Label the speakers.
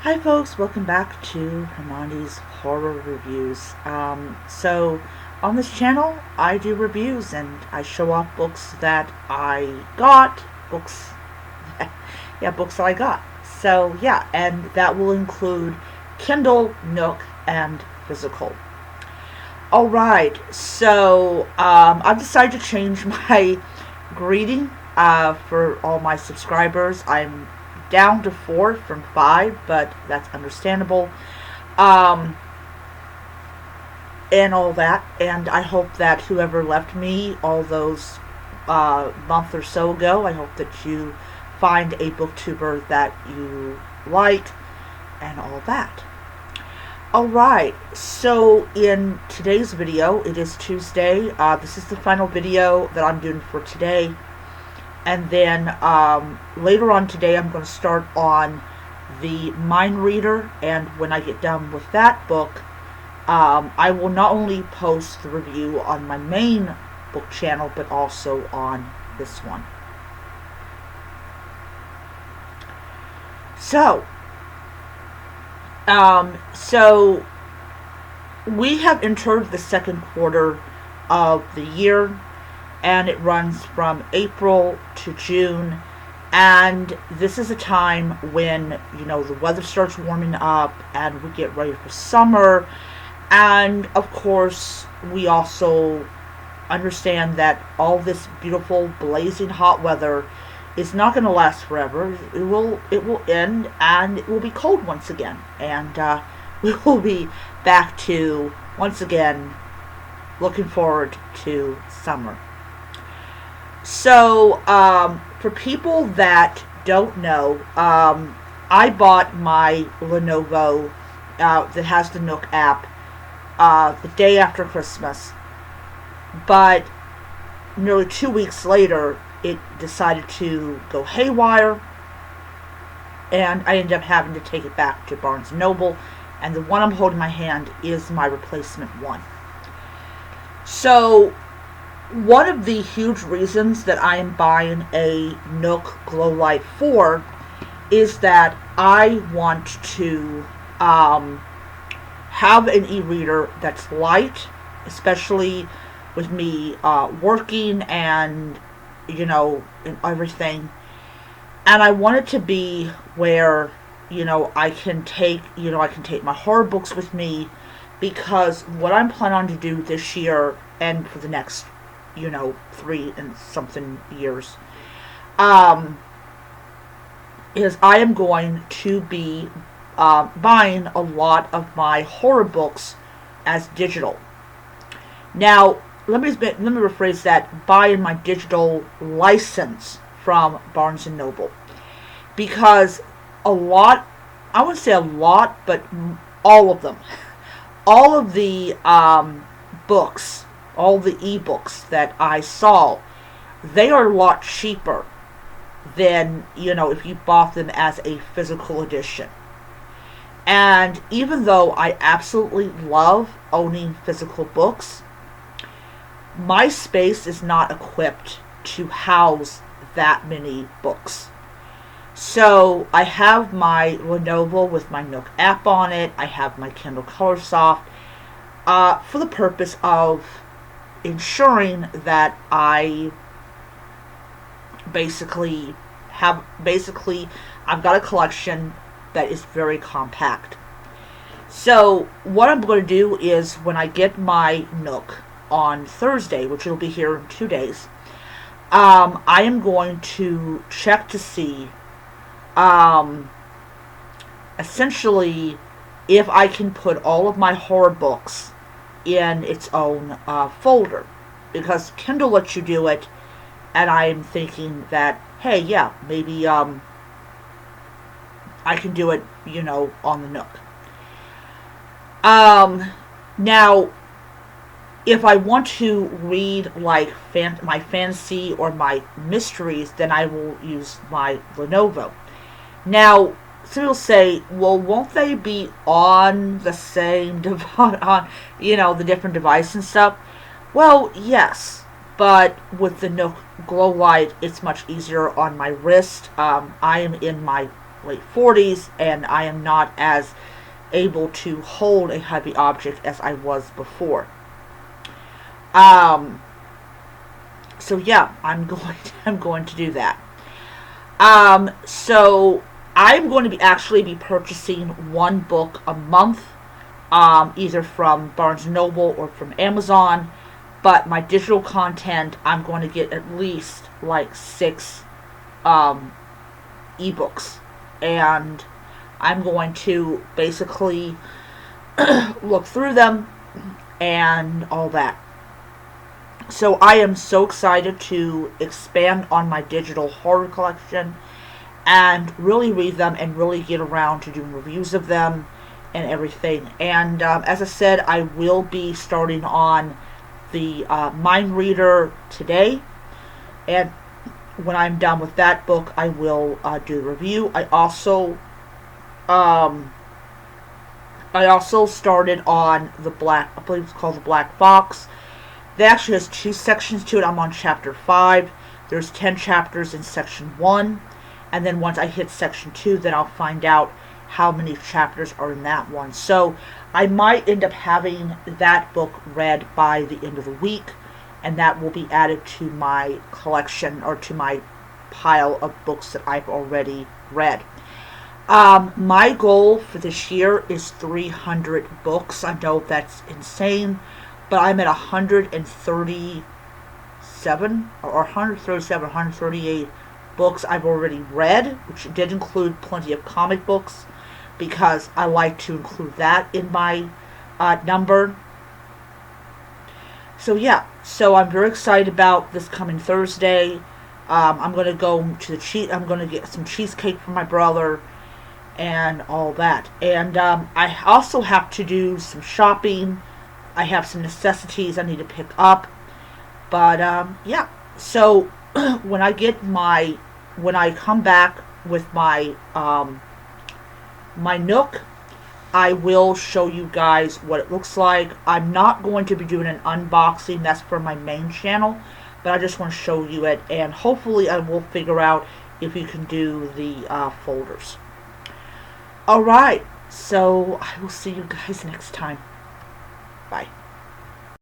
Speaker 1: Hi folks, welcome back to Hermione's Horror Reviews. So on this channel I do reviews and I show off books that I got, books books that I got. So yeah, and that will include Kindle, Nook, and physical. Alright, so I've decided to change my greeting for all my subscribers. I'm down to 4 from 5, but that's understandable. Um, and all that. And I hope that whoever left me all those month or so ago, I hope that you find a booktuber that you like and all that. Alright, so in today's video, it is Tuesday. This is the final video that I'm doing for today. And then later on today, I'm going to start on the Mind Reader. And when I get done with that book, I will not only post the review on my main book channel, but also on this one. So we have entered the second quarter of the year, and it runs from April to June. And this is a time when, the weather starts warming up and we get ready for summer. And of course, we also understand that all this beautiful, blazing hot weather is not going to last forever. It will end, and it will be cold once again. And we will be back to, once again, looking forward to summer. So, for people that don't know, I bought my Lenovo that has the Nook app the day after Christmas. But nearly 2 weeks later, it decided to go haywire, and I ended up having to take it back to Barnes & Noble, and the one I'm holding in my hand is my replacement one. So, one of the huge reasons that I am buying a Nook Glow Light 4 is that I want to have an e-reader that's light, especially with me working and and everything. And I want it to be where I can take my horror books with me, because what I'm planning on to do this year and for the next 3 and something years is I am going to be buying a lot of my horror books as digital. Now, let me rephrase that: buying my digital license from Barnes & Noble. Because a lot, I wouldn't say a lot, but all of them, all of the books, all the ebooks that I saw, they are a lot cheaper than, if you bought them as a physical edition. And even though I absolutely love owning physical books, my space is not equipped to house that many books. So I have my Lenovo with my Nook app on it. I have my Kindle Colorsoft for the purpose of ensuring that I I've got a collection that is very compact. So what I'm going to do is, when I get my Nook on Thursday, which will be here in 2 days, I am going to check to see essentially if I can put all of my horror books in its own folder, because Kindle lets you do it, and I'm thinking that, hey, yeah, maybe I can do it, on the Nook. Now, if I want to read like my fantasy or my mysteries, then I will use my Lenovo. Now, some people say, well, won't they be on the same on the different device and stuff? Well, yes, but with the Nook Glow Light, it's much easier on my wrist. I am in my late 40s, and I am not as able to hold a heavy object as I was before. So yeah, I'm going to do that. So I'm going to actually be purchasing one book a month, either from Barnes & Noble or from Amazon. But my digital content, I'm going to get at least like 6 ebooks, and I'm going to basically look through them and all that. So I am so excited to expand on my digital horror collection and really read them and really get around to doing reviews of them and everything. And as I said, I will be starting on the Mind Reader today, and when I'm done with that book, I will do the review. I also started on the Black, I believe it's called the Black Fox. It actually has 2 sections to it. I'm on chapter 5. There's 10 chapters in section 1, and then once I hit section 2, then I'll find out how many chapters are in that one. So I might end up having that book read by the end of the week, and that will be added to my collection, or to my pile of books that I've already read. My goal for this year is 300 books. I know that's insane, but I'm at 137 or 138 books I've already read, which did include plenty of comic books, because I like to include that in my number. So yeah, so I'm very excited about this coming Thursday. I'm going to go to I'm going to get some cheesecake for my brother and all that. And I also have to do some shopping. I have some necessities I need to pick up. But yeah, so when I come back with my my Nook, I will show you guys what it looks like. I'm not going to be doing an unboxing. That's for my main channel. But I just want to show you it. And hopefully I will figure out if you can do the folders. Alright. So I will see you guys next time. Bye.